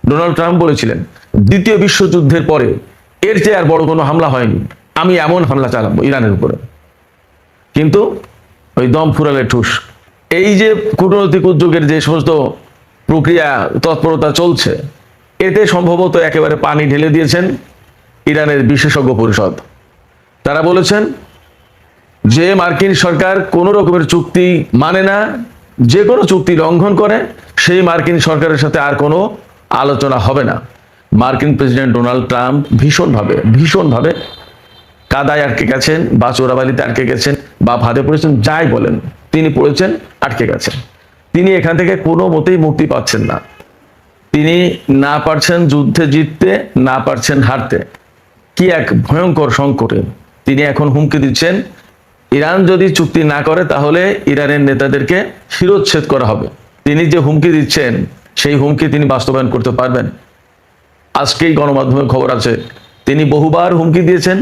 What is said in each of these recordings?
Donald Trump বলেছিলেন দ্বিতীয় বিশ্বযুদ্ধের পরে এর চেয়ে আর বড় কোনো হামলা হয়নি, আমি এমন হামলা চালাবো ইরানের উপরে। কিন্তু ওই দম ফুরালে ঠুস। এই যে কূটনৈতিক উদ্যোগের যে সমস্ত প্রক্রিয়া তৎপরতা চলছে, এতে সম্ভবত একেবারে পানি ঢেলে দিয়েছেন ইরানের বিশেষজ্ঞ পরিষদ। তারা বলেছেন যে মার্কিন সরকার কোনো রকমের চুক্তি মানে না, যে কোনো চুক্তি লঙ্ঘন করে সেই মার্কিন সরকারের সাথে আর কোনো আলোচনা হবে না। মার্কিন প্রেসিডেন্ট ডোনাল্ড ট্রাম্প ভীষণভাবে কাদায় আটকে গেছেন বা চোরাবালিতে আটকে গেছেন বা ফাঁদে পড়েছেন, যাই বলেন, তিনি পড়েছেন, আটকে গেছেন। তিনি এখান থেকে কোনো মতেই মুক্তি পাচ্ছেন না। তিনি না পারছেন যুদ্ধে জিততে, না পারছেন হারতে। কি এক ভয়ঙ্কর সংকটে তিনি এখন হুমকি দিচ্ছেন, ইরান যদি চুক্তি না করে তাহলে ইরানের নেতাদেরকে শিরোচ্ছেদ করা হবে। তিনি যে হুমকি দিচ্ছেন সেই হুমকি তিনি বাস্তবায়ন করতে পারবেন? আজকেই গণমাধ্যমে খবর আছে তিনি বহুবার হুমকি দিয়েছেন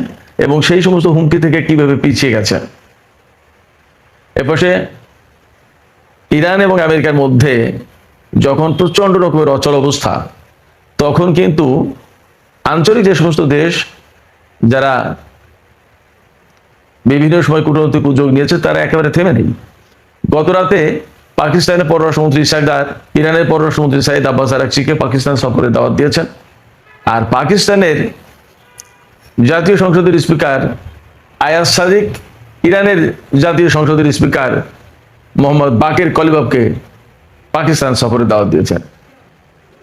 এবং সেই সমস্ত হুমকি থেকে কিভাবে পিছিয়ে গেছেন। এপাশে ইরান এবং আমেরিকার মধ্যে যখন প্রচন্ড রকমের অচল অবস্থা, তখন কিন্তু আঞ্চলিক যে সমস্ত দেশ যারা বিভিন্ন সময় কূটনৈতিক উদ্যোগ নিয়েছে তারা একেবারে থেমে নেই। গত রাতে পাকিস্তানের পররাষ্ট্রমন্ত্রী সাইদার ইরানের পররাষ্ট্রমন্ত্রী সাইদ আব্বাস আরাকচিকে পাকিস্তান সফরে দাওয়াত দিয়েছেন। আর পাকিস্তানের জাতীয় সংসদের স্পিকার আয়াজ সাদিক ইরানের জাতীয় সংসদের স্পিকার মোহাম্মদ বাকের কলিবাবকে পাকিস্তান সফরে দাওয়াত দিয়েছেন।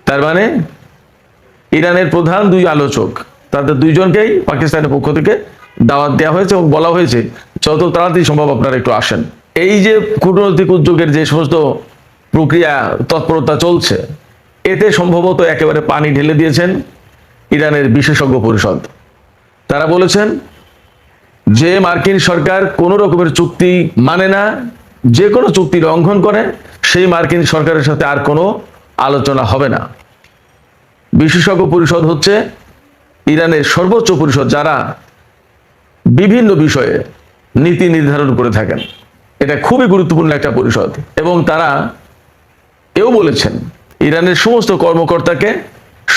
তার মানে ইরানের প্রধান দুই আলোচক, তাদের দুইজনকেই পাকিস্তানের পক্ষ থেকে দাওয়াত দেওয়া হয়েছে এবং বলা হয়েছে যত তাড়াতাড়ি সম্ভব আপনারা একটু আসেন। এই যে কূটনৈতিক উদ্যোগের যে সমস্ত প্রক্রিয়া তৎপরতা চলছে, এতে সম্ভবত একেবারে পানি ঢেলে দিয়েছেন ইরানের বিশেষজ্ঞ পরিষদ। তারা বলেছেন যে মার্কিন সরকার কোনো রকমের চুক্তি মানে না, যে কোনো চুক্তি লঙ্ঘন করে সেই মার্কিন সরকারের সাথে আর কোনো আলোচনা হবে না। বিশেষজ্ঞ পরিষদ হচ্ছে ইরানের সর্বোচ্চ পরিষদ, যারা বিভিন্ন বিষয়ে নীতি নির্ধারণ করে থাকেন। এটা খুবই গুরুত্বপূর্ণ একটা পরিষদ এবং তারা এও বলেছেন ইরানের সমস্ত কর্মকর্তাকে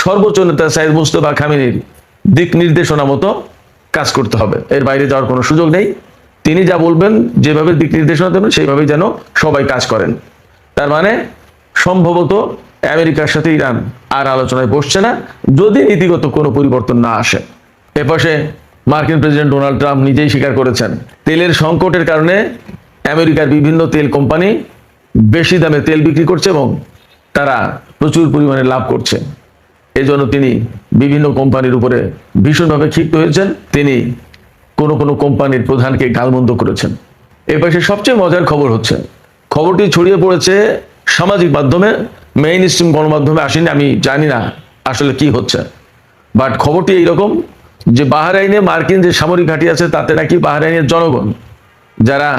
সর্বোচ্চ নেতা সাইদ মুজতবা খামেনির দিক নির্দেশনা মতো কাজ করতে হবে, এর বাইরে যাওয়ার কোনো সুযোগ নেই। তিনি যা বলবেন, যেভাবে দিক নির্দেশনা দেবেন সেইভাবেই যেন সবাই কাজ করেন। তার মানে সম্ভবত আমেরিকার সাথে ইরান আর আলোচনায় বসছে না, যদি নীতিগত কোনো পরিবর্তন না আসে। এপাশে মার্কিন প্রেসিডেন্ট ডোনাল্ড ট্রাম্প নিজেই স্বীকার করেছেন তেলের সংকটের কারণে আমেরিকার বিভিন্ন তেল কোম্পানি বেশি দামে তেল বিক্রি করছে এবং তারা প্রচুর পরিমাণে লাভ করছে। এজন্য তিনি বিভিন্ন কোম্পানির উপরে ভীষণভাবে ক্ষিপ্ত হয়েছেন। তিনি কোনো কোনো কোম্পানির প্রধানকে গালমন্দ করেছেন। এ পাশে সবচেয়ে মজার খবর হচ্ছে, খবরটি ছড়িয়ে পড়েছে সামাজিক মাধ্যমে, মেইন স্ট্রিম গণমাধ্যমে আসেনি। আমি জানি না আসলে কি হচ্ছে, বাট খবরটি এইরকম যে বাহরাইনে মার্কিন যে সামরিক ঘাঁটি আছে তাতে নাকি বাহরাইনের জনগণ যারা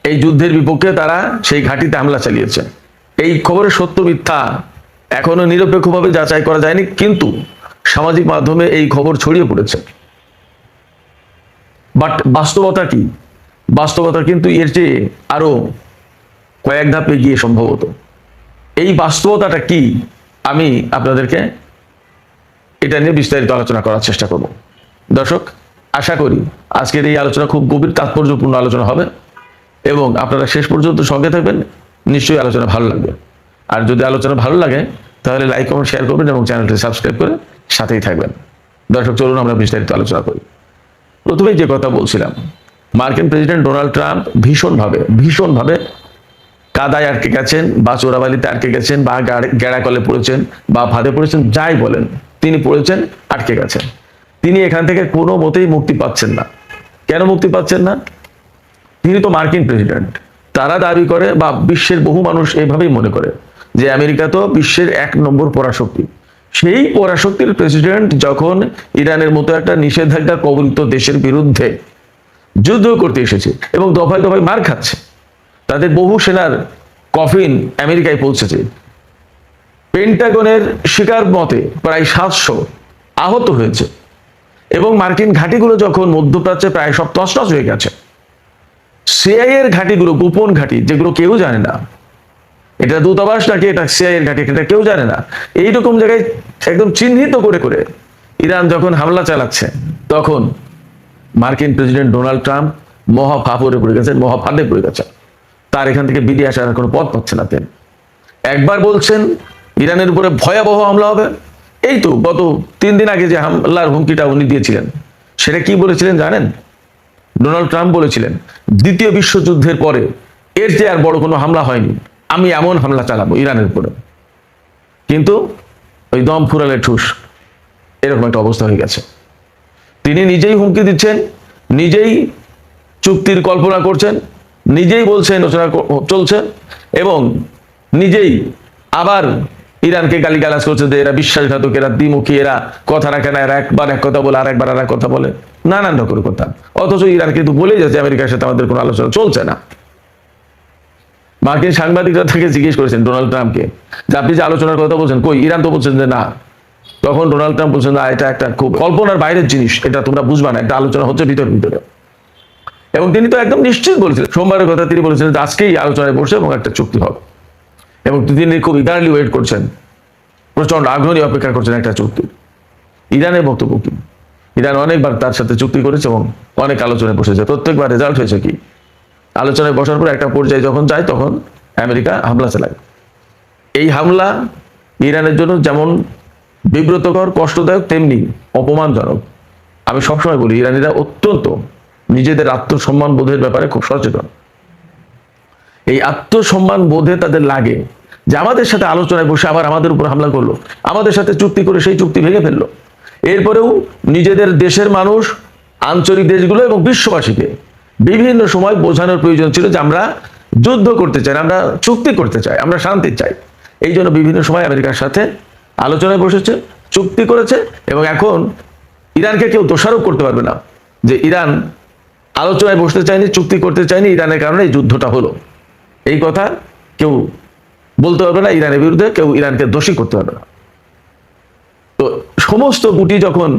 এই যুদ্ধের বিপক্ষে, তারা সেই ঘাঁটিতে হামলা চালিয়েছে। এই খবরের সত্য মিথ্যা এখনো নিরপেক্ষভাবে যাচাই করা যায়নি, কিন্তু সামাজিক মাধ্যমে এই খবর ছড়িয়ে পড়েছে। বাট বাস্তবতা কি? বাস্তবতা কিন্তু এর চেয়ে আরো কয়েক ধাপ এগিয়ে সম্ভবত। এই বাস্তবতাটা কি আমি আপনাদেরকে এটা নিয়ে বিস্তারিত আলোচনা করার চেষ্টা করব। দর্শক, আশা করি আজকের এই আলোচনা খুব গভীর তাৎপর্যপূর্ণ আলোচনা হবে এবং আপনারা শেষ পর্যন্ত সঙ্গে থাকবেন। নিশ্চয়ই আলোচনা ভালো লাগবে। আর যদি আলোচনা ভালো লাগে তাহলে লাইক, কমেন্ট, শেয়ার করবেন এবং চ্যানেলটি সাবস্ক্রাইব করে সাথেই থাকবেন। দর্শক, চলুন আমরা বিস্তারিত আলোচনা করি। প্রথমেই যে কথা বলছিলাম, মার্কিন প্রেসিডেন্ট ডোনাল্ড ট্রাম্প ভীষণভাবে কাদায় আটকে গেছেন বা চোরাবালিতে আটকে গেছেন বা গেড়াকলে পড়েছেন বা ফাঁদে পড়েছেন, যাই বলেন, তিনি পড়েছেন, আটকে গেছেন। তিনি এখান থেকে কোনো মতেই মুক্তি পাচ্ছেন না। কেন মুক্তি পাচ্ছেন না? তিনি তো মার্কিন প্রেসিডেন্ট। তারা দাবি করে বা বিশ্বের বহু মানুষ এইভাবেই মনে করে যে আমেরিকা তো বিশ্বের 1 নম্বর পরাশক্তি। সেই পরাশক্তির প্রেসিডেন্ট যখন ইরানের মতো একটা নিষেধাজ্ঞা কবলিত দেশের বিরুদ্ধে যুদ্ধ করতে এসেছে এবং দফায় দফায় মার খাচ্ছে, তাদের বহু সেনার কফিন আমেরিকায় পৌঁছেছে, পেন্টাগনের শিকার মতে প্রায় 700 আহত হয়েছে এবং মার্কিন ঘাঁটিগুলো যখন মধ্যপ্রাচ্যে প্রায় সব তছনছ হয়ে গেছে, সিআইএ এর ঘাঁটিগুলো, গোপন ঘাঁটি যেগুলো কেউ জানে না, এটা দূতাবাস নাকি এটা সিআইএ এর ঘাঁটি, এটা কেউ জানে না, এইরকম জায়গায় একদম চিহ্নিত করে করে ইরান যখন হামলা চালাচ্ছে, তখন মার্কিন প্রেসিডেন্ট ডোনাল্ড ট্রাম্প মহা ফাঁপড়ে পড়ে গেছেন, মহা ফাঁদে পড়ে গেছেন। তার এখান থেকে বেরিয়ে আসার কোনো পথ পাচ্ছে না তিনি। একবার বলছেন ইরানের উপরে ভয়াবহ হামলা হবে, এই তো গত 3 দিন আগে যে হামলার হুমকিটা উনি দিয়েছিলেন, সেটা কি বলেছিলেন জানেন? ডোনাল্ড ট্রাম্প বলেছিলেন, দ্বিতীয় বিশ্বযুদ্ধের পরে এর যে আর বড় কোনো হামলা হয়নি, আমি এমন হামলা চালাবো ইরানের উপরে। কিন্তু ওই দম ফুরালে ঠুস, এরকম একটা অবস্থা হয়ে গেছে। তিনি নিজেই হুমকি দিচ্ছেন, নিজেই চুক্তির কল্পনা করছেন, নিজেই বলছেন আলোচনা চলছে, এবং নিজেই আবার ইরানকে গালিগালাজ করছে যে এরা বিশ্বাসঘাতক, এরা দ্বিমুখী, এরা কথা রাখে না, এরা একবার এক কথা বলে আর একবার আর এক কথা বলে, নানান রকমের কথা। অথচ ইরান কিন্তু বলেই যাচ্ছে আমেরিকার সাথে আমাদের কোনো আলোচনা চলছে না। মার্কিন সাংবাদিকরা তাকে জিজ্ঞেস করেছেন ডোনাল্ড ট্রাম্পকে যে আপনি যে আলোচনার কথা বলছেন, কই? ইরান তো বলছেন যে না। তখন ডোনাল্ড ট্রাম্প বলছেন, না, এটা একটা খুব কল্পনার বাইরের জিনিস, এটা তোমরা বুঝবা না, একটা আলোচনা হচ্ছে ভিতরে ভিতরে। এবং তিনি তো একদম নিশ্চিত বলেছিলেন, সোমবারের কথা তিনি বলেছিলেন যে আজকেই আলোচনায় বসে এবং একটা চুক্তি হবে। এবং তিনি খুব ইগারলি ওয়েট করছেন, প্রচন্ড আগ্রহ নিয়ে অপেক্ষা করছেন একটা চুক্তি। ইরানের বক্তব্য কি? ইরান অনেকবার তার সাথে চুক্তি করেছে এবং অনেক আলোচনায় বসেছে, প্রত্যেকবার রেজাল্ট হয়েছে কি? আলোচনায় বসার পর একটা পর্যায়ে যখন যায়, তখন আমেরিকা হামলা চালায়। এই হামলা ইরানের জন্য যেমন বিব্রতকর, কষ্টদায়ক, তেমনি অপমানজনক। আমি সবসময় বলি, ইরানিরা অত্যন্ত নিজেদের আত্মসম্মান বোধের ব্যাপারে খুব সচেতন। এই আত্মসম্মান বোধে তাদের লাগে যে আমাদের সাথে আলোচনায় বসে আবার আমাদের উপর হামলা করলো, আমাদের সাথে চুক্তি করে সেই চুক্তি ভেঙে ফেললো। এরপরেও নিজেদের দেশের মানুষ, আঞ্চলিক দেশগুলো এবং বিশ্ববাসীকে বিভিন্ন সময় বোঝানোর প্রয়োজন ছিল যে আমরা যুদ্ধ করতে চাই, আমরা চুক্তি করতে চাই, আমরা শান্তি চাই। এই জন্য বিভিন্ন সময় আমেরিকার সাথে আলোচনায় বসেছে, চুক্তি করেছে। এবং এখন ইরানকে কেউ দোষারোপ করতে পারবে না যে ইরান আলোচনায় বসতে চায়নি, চুক্তি করতে চায়নি, ইরানের কারণে এই যুদ্ধটা হলো। এই কথা কেউ বলতে পারবে না, ইরানের বিরুদ্ধে কেউ ইরানকে দোষী করতে পারবে না। তো সমস্ত গুটি যখন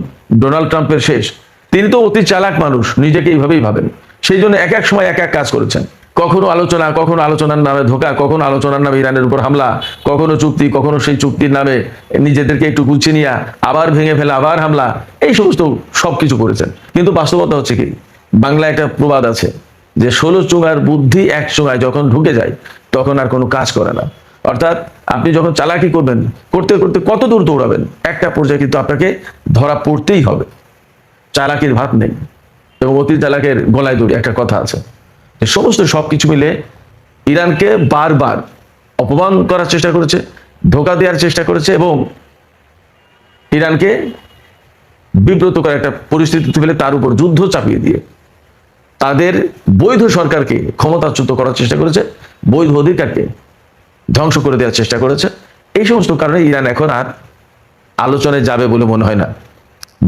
ডোনাল্ড ট্রাম্পের শেষ, তিনি তো অতি চালাক মানুষ, নিজেকে এইভাবেই ভাবেন। সেই জন্য এক এক সময় এক এক কাজ করেছেন। কখনো আলোচনা, কখনো আলোচনার নামে ধোঁকা, কখনো আলোচনার নামে ইরানের উপর হামলা, কখনো চুক্তি, কখনো সেই চুক্তির নামে নিজেদেরকে একটু গুছিয়ে নিয়ে আবার ভেঙে ফেলা, আবার হামলা, এই সমস্ত সবকিছু করেছেন। কিন্তু বাস্তবতা হচ্ছে কি, বাংলা একটা প্রবাদ আছে যে 16 চোঙার বুদ্ধি এক চোঙায় যখন ঢুকে যায়, তখন আর কোনো কাজ করে না। অর্থাৎ আপনি যখন চালাকি করবেন, করতে করতে কত দূর দৌড়াবেন, একটা পর্যায়ে কিন্তু আপনাকে ধরা পড়তেই হবে। চালাকির ভাত নেই, এবং অতি চালাকের গলায় দড়ি, একটা কথা আছে। সমস্ত সবকিছু মিলে ইরানকে বারবার অপমান করার চেষ্টা করেছে, ধোঁকা দেওয়ার চেষ্টা করেছে, এবং ইরানকে বিব্রত করার একটা পরিস্থিতি ফেলে তার উপর যুদ্ধ চাপিয়ে দিয়ে তাদের বৈধ সরকারকে ক্ষমতাচ্যুত করার চেষ্টা করেছে, বৈধ অধিকারকে ধ্বংস করে দেওয়ার চেষ্টা করেছে। এই সমস্ত কারণে ইরান এখন আর আলোচনায় যাবে বলে মনে হয় না।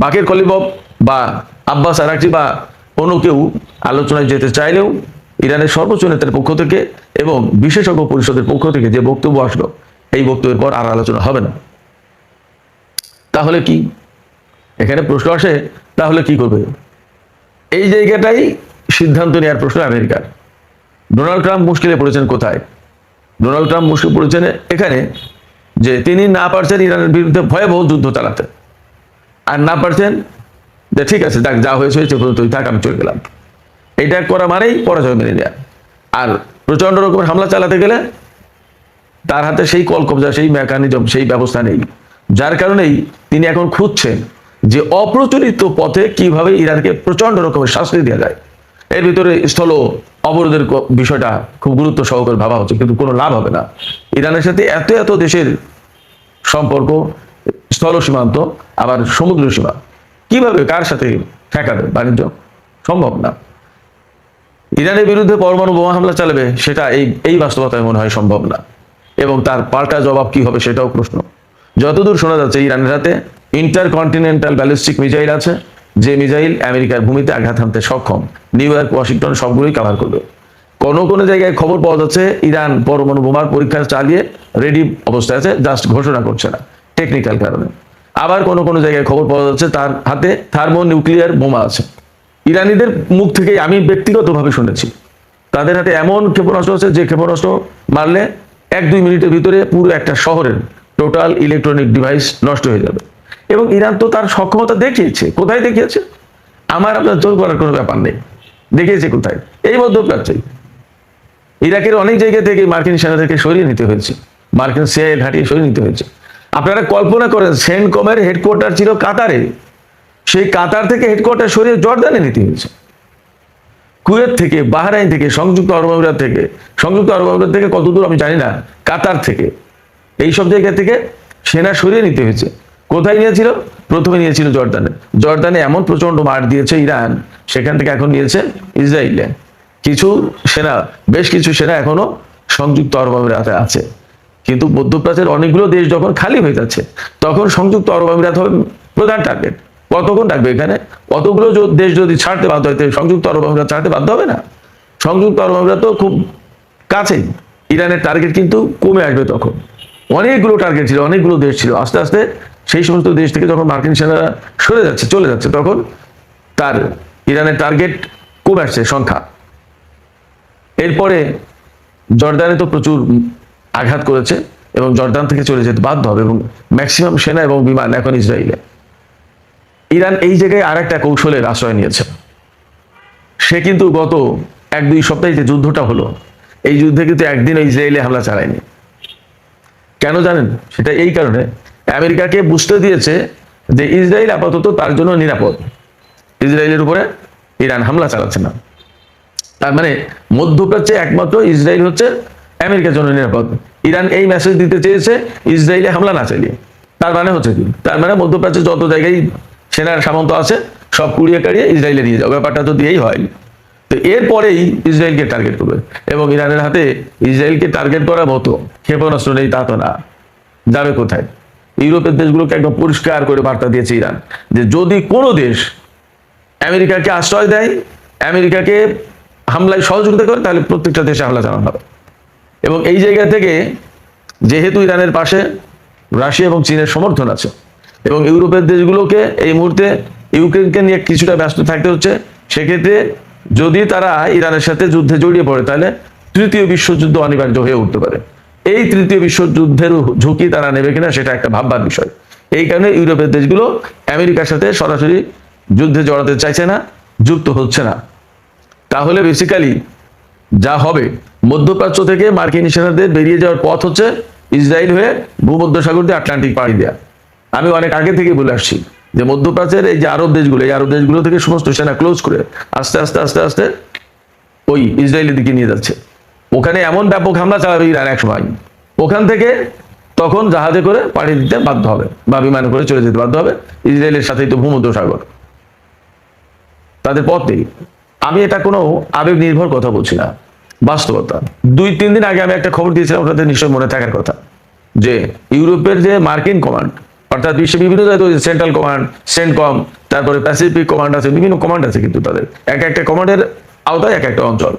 বাকের কলিবফ বা আব্বাস আরাকচি বা অন্য কেউ আলোচনায় যেতে চাইলেও ইরানের সর্বোচ্চ নেতার পক্ষ থেকে এবং বিশেষজ্ঞ পরিষদের পক্ষ থেকে যে বক্তব্য আসলো, এই বক্তব্যের পর আর আলোচনা হবে না। তাহলে কি? এখানে প্রশ্ন আসে, তাহলে কি করবে? এই জায়গাটাই সিদ্ধান্ত নেওয়ার প্রশ্ন আমেরিকার। ডোনাল্ড ট্রাম্প মুশকিলে পড়েছেন কোথায়? ডোনাল্ড ট্রাম্প মুশকিল পড়েছেন এখানে যে তিনি না পারছেন ইরানের বিরুদ্ধে ভয়াবহ যুদ্ধ চালাতে, আর না পারছেন যে ঠিক আছে, দেখ যা হয়েছে হয়েছে, তুই থাক, আমি চলে গেলাম। এইটা করা মানেই পরাজয় মেনে নেওয়া। আর প্রচন্ড রকমের হামলা চালাতে গেলে তার হাতে সেই কলকবজা, সেই মেকানিজম, সেই ব্যবস্থা নেই। যার কারণেই তিনি এখন খুঁজছেন যে অপ্রচলিত পথে কিভাবে ইরানকে প্রচন্ড রকমের শাস্তি দেওয়া যায়। এর ভিতরে স্থল অবরোধের বিষয়টা খুব গুরুত্ব সহকারে ভাবা হচ্ছে, কিন্তু কোনো লাভ হবে না। ইরানের সাথে এত এত দেশের সম্পর্ক, স্থল সীমান্ত আবার সমুদ্র সীমা, কিভাবে কার সাথে ঠেকাবে বাণিজ্য? সম্ভব না। ইরানের বিরুদ্ধে পরমাণু বোমা হামলা চালাবে, সেটা এই বাস্তবতায় মনে হয় সম্ভব না। এবং তার পাল্টা জবাব কি হবে সেটাও প্রশ্ন। যতদূর শোনা যাচ্ছে, ইরানের হাতে ইন্টারকন্টিনেন্টাল ব্যালিস্টিক মিসাইল আছে, যে মিসাইল আমেরিকার ভূমিতে আঘাত হানতে সক্ষম। নিউ ইয়র্ক, ওয়াশিংটন সবগুলোই কভার করবে। কোনো কোনো জায়গায় খবর পাওয়া যাচ্ছে ইরান পরমাণু বোমার পরীক্ষা চালিয়ে রেডি অবস্থায় আছে, জাস্ট ঘোষণা করছে না টেকনিক্যাল কারণে। আবার কোনো কোনো জায়গায় খবর পাওয়া যাচ্ছে তার হাতে থার্মোনিউক্লিয়ার বোমা আছে। ইরানিদের মুখ থেকে আমি ব্যক্তিগতভাবে শুনেছি, তাদের হাতে এমন ক্ষেপণাস্ত্র আছে যে ক্ষেপণাস্ত্র মারলে 1-2 মিনিটের ভিতরে পুরো একটা শহরের টোটাল ইলেকট্রনিক ডিভাইস নষ্ট হয়ে যাবে। এবং ইরান তো তার সক্ষমতা দেখিয়েছে। কোথায় দেখিয়েছে? আমার আপনার জোর করার কোনো ব্যাপার নেই। দেখিয়েছে কোথায়? এই মধ্যপ্রাচ্যে। ইরাকের অনেক জায়গা থেকে মার্কিন সেনাদেরকে সরিয়ে নিতে হয়েছে, মার্কিন সিআইএ ঘাঁটিয়ে সরিয়ে নিতে হয়েছে। আপনারা কল্পনা করেন, সেন্টকমের হেডকোয়ার্টার ছিল কাতারে, সেই কাতার থেকে হেডকোয়ার্টার সরিয়ে জর্দানে নিতে হয়েছে। কুয়েত থেকে, বাহরাইন থেকে, সংযুক্ত আরব আমিরাত থেকে, সংযুক্ত আরব আমিরাত থেকে কতদূর আমি জানি না, কাতার থেকে, এইসব জায়গা থেকে সেনা সরিয়ে নিতে হয়েছে। কোথায় নিয়েছিল? প্রথমে নিয়েছিল জর্দানে। জর্দানে এমন প্রচন্ড মার দিয়েছে ইরান, সেখান থেকে এখন নিয়েছে ইসরায়েলে। কিছু সেনা, বেশ কিছু সেনা এখনো সংযুক্ত আরব আমিরাতে আছে। কিন্তু মধ্যপ্রাচ্যের অনেকগুলো দেশ যখন খালি হয়ে যাচ্ছে, তখন সংযুক্ত আরব আমিরাত হবে প্রধান টার্গেট। কতক্ষণ থাকবে এখানে? অতগুলো দেশ যদি ছাড়তে বাধ্য হয়, সংযুক্ত আরব আমিরাত ছাড়তে বাধ্য হবে না? সংযুক্ত আরব আমিরাত তো খুব কাছেই। ইরানের টার্গেট কিন্তু কমে আসবে তখন। অনেকগুলো টার্গেট ছিল, অনেকগুলো দেশ ছিল। আস্তে আস্তে সেই সমস্ত দেশ থেকে যখন মার্কিন সেনারা সরে যাচ্ছে, চলে যাচ্ছে, তখন তার ইরানের টার্গেট কমে আসছে সংখ্যা। এরপরে জর্দানে তো প্রচুর আঘাত করেছে এবং জর্দান থেকে চলে যেতে বাধ্য হবে, এবং ম্যাক্সিমাম সেনা এবং বিমান এখন ইসরায়েলে। ইরান এই জায়গায় আর একটা কৌশলের আশ্রয় নিয়েছে। সে কিন্তু গত 1-2 সপ্তাহে যে যুদ্ধটা হলো, এই যুদ্ধে কিন্তু একদিনও ইসরায়েলে হামলা চালায়নি। কেন জানেন? সেটা এই কারণে, আমেরিকাকে বুঝতে দিয়েছে যে ইসরায়েল আপাতত তার জন্য নিরাপদ। ইসরায়েলের উপরে ইরান হামলা চালাচ্ছে না। তার মানে মধ্যপ্রাচ্যে একমাত্র ইসরায়েল হচ্ছে আমেরিকার জন্য নিরাপদ। ইরান এই মেসেজ দিতে চেয়েছে ইসরায়েলে হামলা না চালিয়ে। তার মানে হচ্ছে কি? তার মানে মধ্যপ্রাচ্যে যত জায়গায় সেনার সামন্ত আছে সব কুড়িয়ে কাড়িয়ে ইসরায়েলে নিয়ে যাও। ব্যাপারটা তো দিয়েই হয়। তো এরপরেই ইসরায়েলকে টার্গেট করবে। এবং ইরানের হাতে ইসরায়েলকে টার্গেট করার মতো ক্ষেপণাস্ত্র নেই তা তো না। যাবে কোথায়? ইউরোপের দেশগুলোকে একদম পরিষ্কার করে বার্তা দিয়েছে ইরান, যে যদি কোনো দেশ আমেরিকাকে আশ্রয় দেয়, আমেরিকাকে হামলায় সহযোগিতা করে, তাহলে প্রত্যেকটা দেশে হামলা চালানো হবে। এবং এই জায়গা থেকে যেহেতু ইরানের পাশে রাশিয়া এবং চীনের সমর্থন আছে, এবং ইউরোপের দেশগুলোকে এই মুহূর্তে ইউক্রেনকে নিয়ে কিছুটা ব্যস্ত থাকতে হচ্ছে, সেক্ষেত্রে যদি তারা ইরানের সাথে যুদ্ধে জড়িয়ে পড়ে, তাহলে তৃতীয় বিশ্বযুদ্ধ অনিবার্য হয়ে উঠতে পারে। এই তৃতীয় বিশ্বযুদ্ধের ঝুঁকি তারা নেবে কিনা সেটা একটা ভাববার বিষয়। এই কারণে ইউরোপের দেশগুলো আমেরিকার সাথে সরাসরি যুদ্ধে জড়াতে চাইছে না, যুক্ত হচ্ছে না। তাহলে বেসিক্যালি যা হবে, মধ্যপ্রাচ্য থেকে মার্কিন সেনাদের বেরিয়ে যাওয়ার পথ হচ্ছে ইসরায়েল হয়ে ভূমধ্যসাগর দিয়ে আটলান্টিক পাড়ি দেয়া। আমি অনেক আগে থেকে বলে আসছি যে মধ্যপ্রাচ্যের এই যে আরব দেশগুলো, এই আরব দেশগুলো থেকে সমস্ত সেনা ক্লোজ করে আস্তে আস্তে আস্তে আস্তে ওই ইসরায়েলের দিকে নিয়ে যাচ্ছে। ওখানে এমন ব্যাপক হামলা চালাবে ইরান এক সময়, ওখান থেকে তখন জাহাজে করে পাড়ি দিতে বাধ্য হবে বা বিমানে করে চলে যেতে বাধ্য হবে। ইসরায়েলের সাথেই তো ভূমধ্যসাগর, তাদের পথ নেই। আমি এটা কোনো আবেগ নির্ভর কথা বলছি না, বাস্তবতা। 2-3 দিন আগে আমি একটা খবর দিয়েছিলাম, আপনাদের নিশ্চয় মনে থাকার কথা, যে ইউরোপের যে মার্কিন কমান্ড, অর্থাৎ বিশ্বের বিভিন্ন জায়গায় সেন্ট্রাল কমান্ড, সেন্টকম, তারপরে প্যাসিফিক কমান্ড আছে, বিভিন্ন কমান্ড আছে, কিন্তু তাদের এক একটা কমান্ডের আওতায় এক একটা অঞ্চল।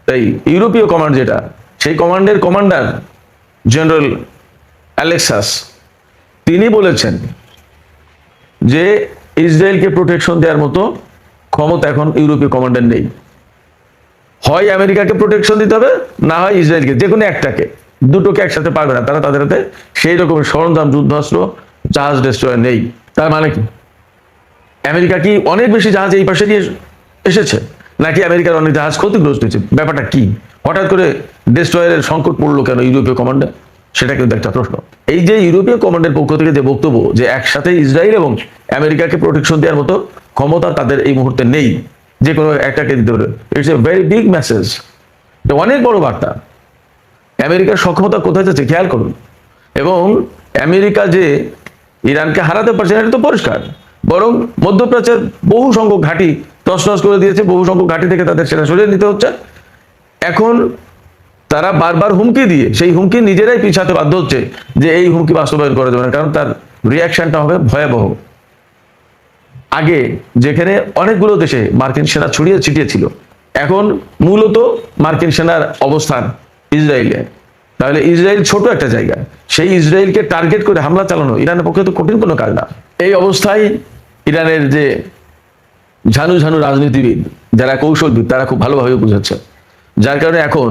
তাই ইউরোপীয় কমান্ড যেটা, সেই কমান্ডের কমান্ডার জেনারেল অ্যালেক্সাস, তিনি বলেছেন যে ইসরায়েলকে প্রোটেকশন দেওয়ার মতো ক্ষমতা এখন ইউরোপীয় কমান্ডার নেই। হয় আমেরিকাকে প্রোটেকশন দিতে হবে, না হয় ইসরায়েলকে, যে কোনো একটাকে, দুটোকে একসাথে পারবে না তারা। তাদের হাতে সেই রকমের সরঞ্জাম, যুদ্ধাস্ত্র, জাহাজ ডেস্ট্রয়ার নেই। তার মানে কি? আমেরিকা কি অনেক বেশি জাহাজ এই পাশে নিয়ে এসেছে, নাকি আমেরিকার অনেক জাহাজ ক্ষতিগ্রস্ত হয়েছে? ব্যাপারটা কি? হঠাৎ করে ডেস্ট্রয়ারের সংকট পড়লো কেন ইউরোপীয় কমান্ডে? সেটা কিন্তু একটা প্রশ্ন। এই যে ইউরোপীয় কমান্ডের পক্ষ থেকে যে বক্তব্য, যে একসাথে ইসরায়েল এবং আমেরিকাকে প্রোটেকশন দেওয়ার মতো ক্ষমতা তাদের এই মুহূর্তে নেই, যে কোনো একটাকে দিতে পারে, it's a very big message. অনেক বড় বার্তা। আমেরিকার সক্ষমতা কোথায় যাচ্ছে খেয়াল করুন। এবং আমেরিকা যে ইরানকে হারাতে পারছে না, এটা তো পরিষ্কার। বরং মধ্যপ্রাচ্যের বহু সংখ্যক ঘাঁটি তছনছ করে দিয়েছে, বহু সংখ্যক ঘাঁটি থেকে তাদের সেনা সরিয়ে নিতে হচ্ছে। এখন তারা বারবার হুমকি দিয়ে সেই হুমকি নিজেরাই পিছাতে বাধ্য হচ্ছে, যে এই হুমকি বাস্তবায়ন করা যাবে না, কারণ তার রিয়াকশনটা হবে ভয়াবহ। আগে যেখানে অনেকগুলো দেশে মার্কিন সেনা ছড়িয়ে ছিটিয়ে ছিল, এখন মূলত মার্কিন সেনার অবস্থান ইসরায়েলে। তাহলে ইসরায়েল ছোট একটা জায়গা, সেই ইসরায়েলকে টার্গেট করে হামলা চালানো ইরানের পক্ষে তো কঠিন কোনো কাজ না। এই অবস্থায় ইরানের যে ঝানু ঝানু রাজনীতিবিদ, যারা কৌশলবিদ, তারা খুব ভালোভাবে বুঝাচ্ছে। যার কারণে এখন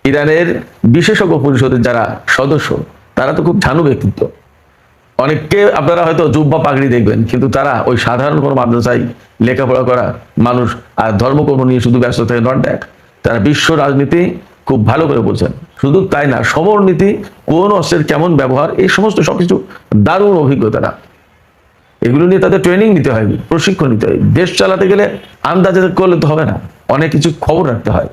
ইরানের বিশেষজ্ঞ পরিষদের যারা সদস্য, তারা তো খুব ঝানু ব্যক্তিত্ব। অনেককে আপনারা হয়তো জুব্বা পাগড়ি দেখবেন, কিন্তু তারা ওই সাধারণ কোনো মাদ্রাসায় লেখাপড়া করা মানুষ আর ধর্মকর্ম নিয়ে শুধু ব্যস্ত থাকে নট দ্যাট। তারা বিশ্ব রাজনীতি খুব ভালো করে বোঝেন। শুধু তাই না, সমরনীতি, কোন অস্ত্রের কেমন ব্যবহার, এই সমস্ত সবকিছু দারুণ অভিজ্ঞতারা। এগুলো নিয়ে তাদের ট্রেনিং নিতে হয়, প্রশিক্ষণ নিতে হয়। দেশ চালাতে গেলে আন্দাজে করলে তো হবে না, অনেক কিছু খবর রাখতে হয়।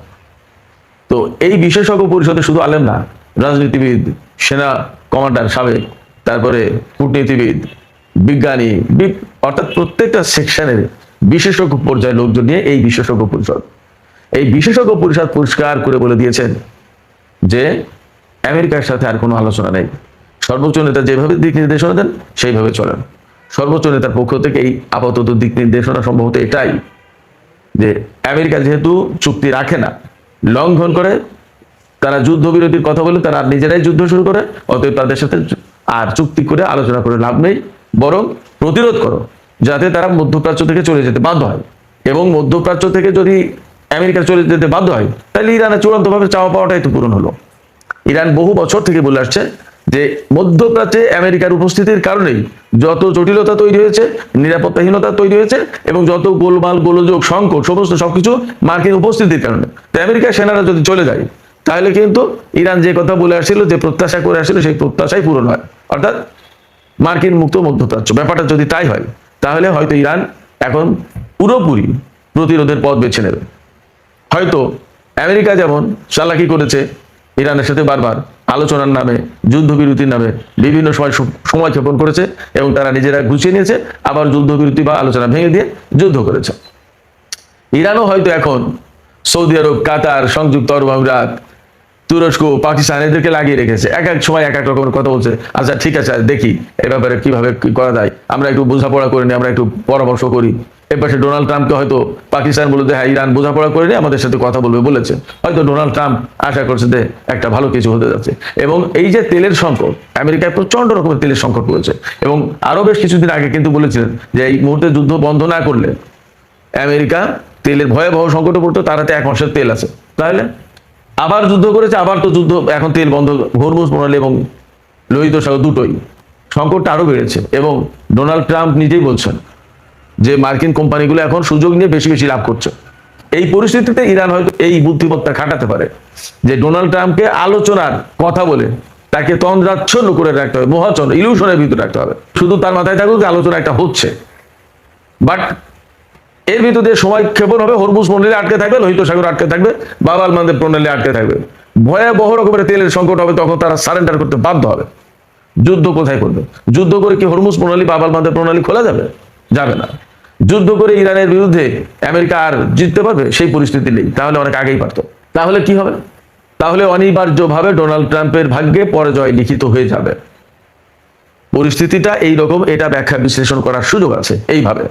তো এই বিশেষজ্ঞ পরিষদে শুধু আলেম না, রাজনীতিবিদ, সেনা কমান্ডার সাবেক, তারপরে কূটনীতিবিদ, বিজ্ঞানী, অর্থাৎ প্রত্যেকটা সেকশনের বিশেষজ্ঞ পর্যায়ের লোকজন নিয়ে এই বিশেষজ্ঞ পরিষদ। এই বিশেষজ্ঞ পরিষদ পরিষ্কার করে বলে দিয়েছেন যে আমেরিকার সাথে আর কোনো আলোচনা নেই। সর্বোচ্চ নেতা যেভাবে দিক নির্দেশনা দেন সেইভাবে চলেন। সর্বোচ্চ নেতার পক্ষ থেকে এই আপাতত দিক নির্দেশনা সম্ভবত এটাই যে আমেরিকা যেহেতু চুক্তি রাখে না, লঙ্ঘন করে, তারা যুদ্ধবিরতির কথা বলে তারা নিজেরাই যুদ্ধ শুরু করে, অতএব তাদের সাথে আর চুক্তি করে আলোচনা করে লাভ নেই, বরং প্রতিরোধ করো যাতে তারা মধ্যপ্রাচ্য থেকে চলে যেতে বাধ্য হয়। এবং মধ্যপ্রাচ্য থেকে যদি আমেরিকা চলে যেতে বাধ্য হয়, তাহলে ইরানের চূড়ান্তভাবে চাওয়া পাওয়াটাই তো পূরণ হলো। ইরান বহু বছর থেকে বলে আসছে যে মধ্যপ্রাচ্যে আমেরিকার উপস্থিতির কারণেই যত জটিলতা তৈরি হয়েছে, নিরাপত্তাহীনতা তৈরি হয়েছে, এবং যত গোলমাল গোলযোগ সংকট সমস্ত সবকিছু মার্কিন উপস্থিতির কারণে। তো আমেরিকার সেনারা যদি চলে যায়, তাহলে কিন্তু ইরান যে কথা বলে আসছিল, যে প্রত্যাশা করে আসছিল, সেই প্রত্যাশাই পূরণ হয়। অর্থাৎ মার্কিন মুক্ত মধ্যপ্রাচ্য। ব্যাপারটা যদি তাই হয়, তাহলে হয়তো ইরান এখন পুরোপুরি প্রতিরোধের পথ বেছে নেবে। হয়তো আমেরিকা যেমন চালাকি করেছে ইরানের সাথে, বারবার আলোচনার নামে, যুদ্ধবিরতির নামে বিভিন্ন সময় ক্ষেপণ করেছে, এবং তারা নিজেরা গুছিয়ে নিয়েছে, আবার যুদ্ধবিরতি বা আলোচনা ভেঙে দিয়ে যুদ্ধ করেছে। ইরানও হয়তো এখন সৌদি আরব, কাতার, সংযুক্ত আরব আমিরাত, তুরস্ক, পাকিস্তান এদেরকে লাগিয়ে রেখেছে। এক এক সময় এক এক রকমের কথা বলছে। আচ্ছা ঠিক আছে, দেখি এ ব্যাপারে কিভাবে কি করা যায়, আমরা একটু বোঝাপড়া করে নিই, আমরা একটু পরামর্শ করি। এর পাশে ডোনাল্ড ট্রাম্পকে হয়তো পাকিস্তান বলে যে হ্যাঁ ইরান বোঝাপড়া করে নিয়ে আমাদের সাথে কথা বলবে বলেছে। হয়তো ডোনাল্ড ট্রাম্প আশা করছে যে একটা ভালো কিছু হতে যাচ্ছে। এবং এই যে তেলের সংকট, আমেরিকায় প্রচন্ড রকমের তেলের সংকট পড়েছে, এবং আরো বেশ কিছুদিন আগে কিন্তু বলেছিলেন যে এই মুহূর্তে যুদ্ধ বন্ধ না করলে আমেরিকা তেলের ভয়াবহ সংকটে পড়তো, তার হাতে 1 মাসের তেল আছে। তাহলে আবার যুদ্ধ করেছে, আবার তো যুদ্ধ, এখন তেল বন্ধ, হরমুজ প্রণালী এবং লোহিত সাগর দুটোই, সংকটটা আরো বেড়েছে। এবং ডোনাল্ড ট্রাম্প নিজেই বলছেন যে মার্কিন কোম্পানিগুলো এখন সুযোগ নিয়ে বেশি বেশি লাভ করছে। এই পরিস্থিতিতে ইরান হয়তো এই বুদ্ধিমত্তা খাটাতে পারে যে ডোনাল্ড ট্রাম্পকে আলোচনার কথা বলে তাকে তন্দ্রাচ্ছন্ন করে রাখতে হবে, মোহাচ্ছন্ন, ইলিউশনের ভিতরে রাখতে হবে। শুধু তার মাথায় থাকুক যে আলোচনা একটা হচ্ছে, বাট এর ভিতরে সময় ক্ষেপণ হবে, হরমুজ প্রণালী আটকে থাকবে, লোহিত সাগর আটকে থাকবে, বাব আল মান্দেব প্রণালী আটকে থাকবে, ভয়াবহ রকমের তেলের সংকট হবে। তখন তারা সারেন্ডার করতে বাধ্য হবে। যুদ্ধ কোথায় করবে? যুদ্ধ করে কি হরমুজ প্রণালী, বাব আল মান্দেব প্রণালী খোলা যাবে? যাবে না। যুদ্ধ করে ইরানের বিরুদ্ধে আমেরিকা আর জিততে পারবে? সেই পরিস্থিতি নেই। তাহলে অনেক আগেই পারত। তাহলে কি হবে? তাহলে অনিবার্যভাবে ডোনাল্ড ট্রাম্পের ভাগ্যে পরাজয় লিখিত হয়ে যাবে। পরিস্থিতিটা এইরকম, এটা ব্যাখ্যা বিশ্লেষণ করার সুযোগ আছে এইভাবে।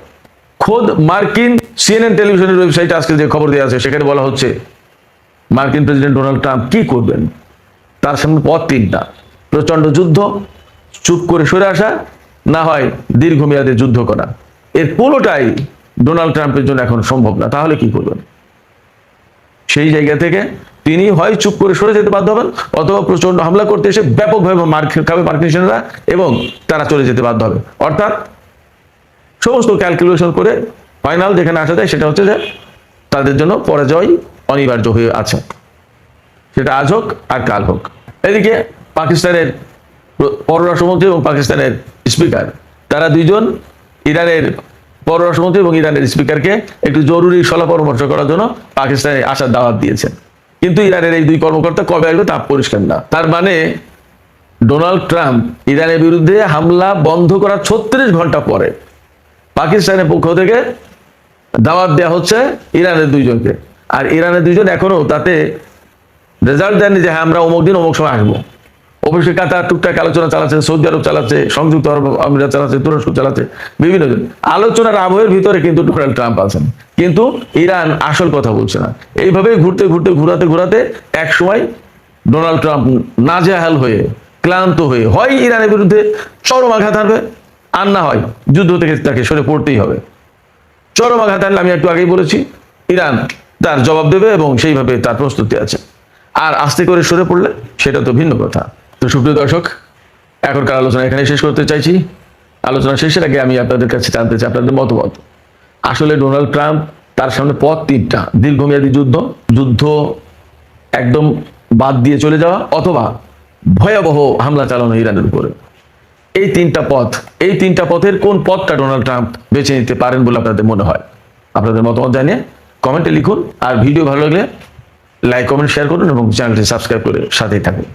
খোদ মার্কিন সিএনএন টেলিভিশনের ওয়েবসাইটে আজকে যে খবর দেওয়া আছে, সেখানে বলা হচ্ছে মার্কিন প্রেসিডেন্ট ডোনাল্ড ট্রাম্প কি করবেন। তার সামনে পথ 3টা: প্রচন্ড যুদ্ধ, চুপ করে সরে আসা, না হয় দীর্ঘমেয়াদে যুদ্ধ করা। এর কোনোটাই ডোনাল্ড ট্রাম্পের জন্য এখন সম্ভব না। তাহলে কি করবেন? সেই জায়গা থেকে তিনি হয় চুপ করে সরে যেতে বাধ্য হবেন, অথবা প্রচন্ড হামলা করতে এসে ব্যাপকভাবে মার খাবে মার্কিন সেনারা, এবং তারা চলে যেতে বাধ্য হবে। অর্থাৎ সমস্ত ক্যালকুলেশন করে ফাইনাল যেখানে আসা যায় সেটা হচ্ছে যে তাদের জন্য পরাজয় অনিবার্য হয়ে আছে, সেটা আজ হোক আর কাল হোক। এদিকে পাকিস্তানের পররাষ্ট্রমন্ত্রী এবং পাকিস্তানের স্পিকার, তারা দুইজন ইরানের পররাষ্ট্রমন্ত্রী এবং ইরানের স্পিকারকে একটু জরুরি সলা পরামর্শ করার জন্য পাকিস্তানে আসার দাওয়াত দিয়েছেন। কিন্তু ইরানের এই দুই কর্মকর্তা কবে আসবে তা পরিষ্কার না। তার মানে ডোনাল্ড ট্রাম্প ইরানের বিরুদ্ধে হামলা বন্ধ করার 36 ঘন্টা পরে পাকিস্তানের পক্ষ থেকে দাওয়াত দেওয়া হচ্ছে ইরানের দুইজনকে। আর ইরানের দুইজন এখনো তাতে রেজাল্ট দেননি যে হ্যাঁ আমরা অমুক দিন অমুক সময় আসবো। অবশ্যই কাতার টুকটাক আলোচনা চালাচ্ছে, সৌদি আরব চালাচ্ছে, সংযুক্ত আরব আমিরাত চালাচ্ছে, তুরস্ক চালাচ্ছে, বিভিন্ন জন আলোচনার আবহের ভিতরে কিন্তু ডোনাল্ড ট্রাম্প আছেন। কিন্তু ইরান আসল কথা বলছে না। এইভাবে ঘুরতে ঘুরতে ঘুরাতে ঘুরাতে এক সময় ডোনাল্ড ট্রাম্প নাজেহাল হয়ে, ক্লান্ত হয়ে হয় ইরানের বিরুদ্ধে চরম আঘাত হানবে, আর না হয় যুদ্ধ থেকে তাকে সরে পড়তেই হবে। চরম আঘাত হানলে আমি একটু আগেই বলেছি ইরান তার জবাব দেবে, এবং সেইভাবে তার প্রস্তুতি আছে। আর আস্তে করে সরে পড়লে সেটা তো ভিন্ন কথা। তো সুপ্রিয় দর্শক, এখনকার আলোচনা এখানে শেষ করতে চাইছি। আলোচনা শেষের আগে আমি আপনাদের কাছে জানতে চাই আপনাদের মতামত। আসলে ডোনাল্ড ট্রাম্প, তার সামনে পথ তিনটা: দীর্ঘমেয়াদী যুদ্ধ একদম বাদ দিয়ে চলে যাওয়া, অথবা ভয়াবহ হামলা চালানো ইরানের উপরে। এই তিনটা পথের কোন পথটা ডোনাল্ড ট্রাম্প বেছে নিতে পারেন বলে আপনাদের মনে হয়? আপনাদের মতামত জানিয়ে কমেন্টে লিখুন। আর ভিডিও ভালো লাগলে লাইক, কমেন্ট, শেয়ার করুন এবং চ্যানেলটি সাবস্ক্রাইব করে সাথেই থাকুন।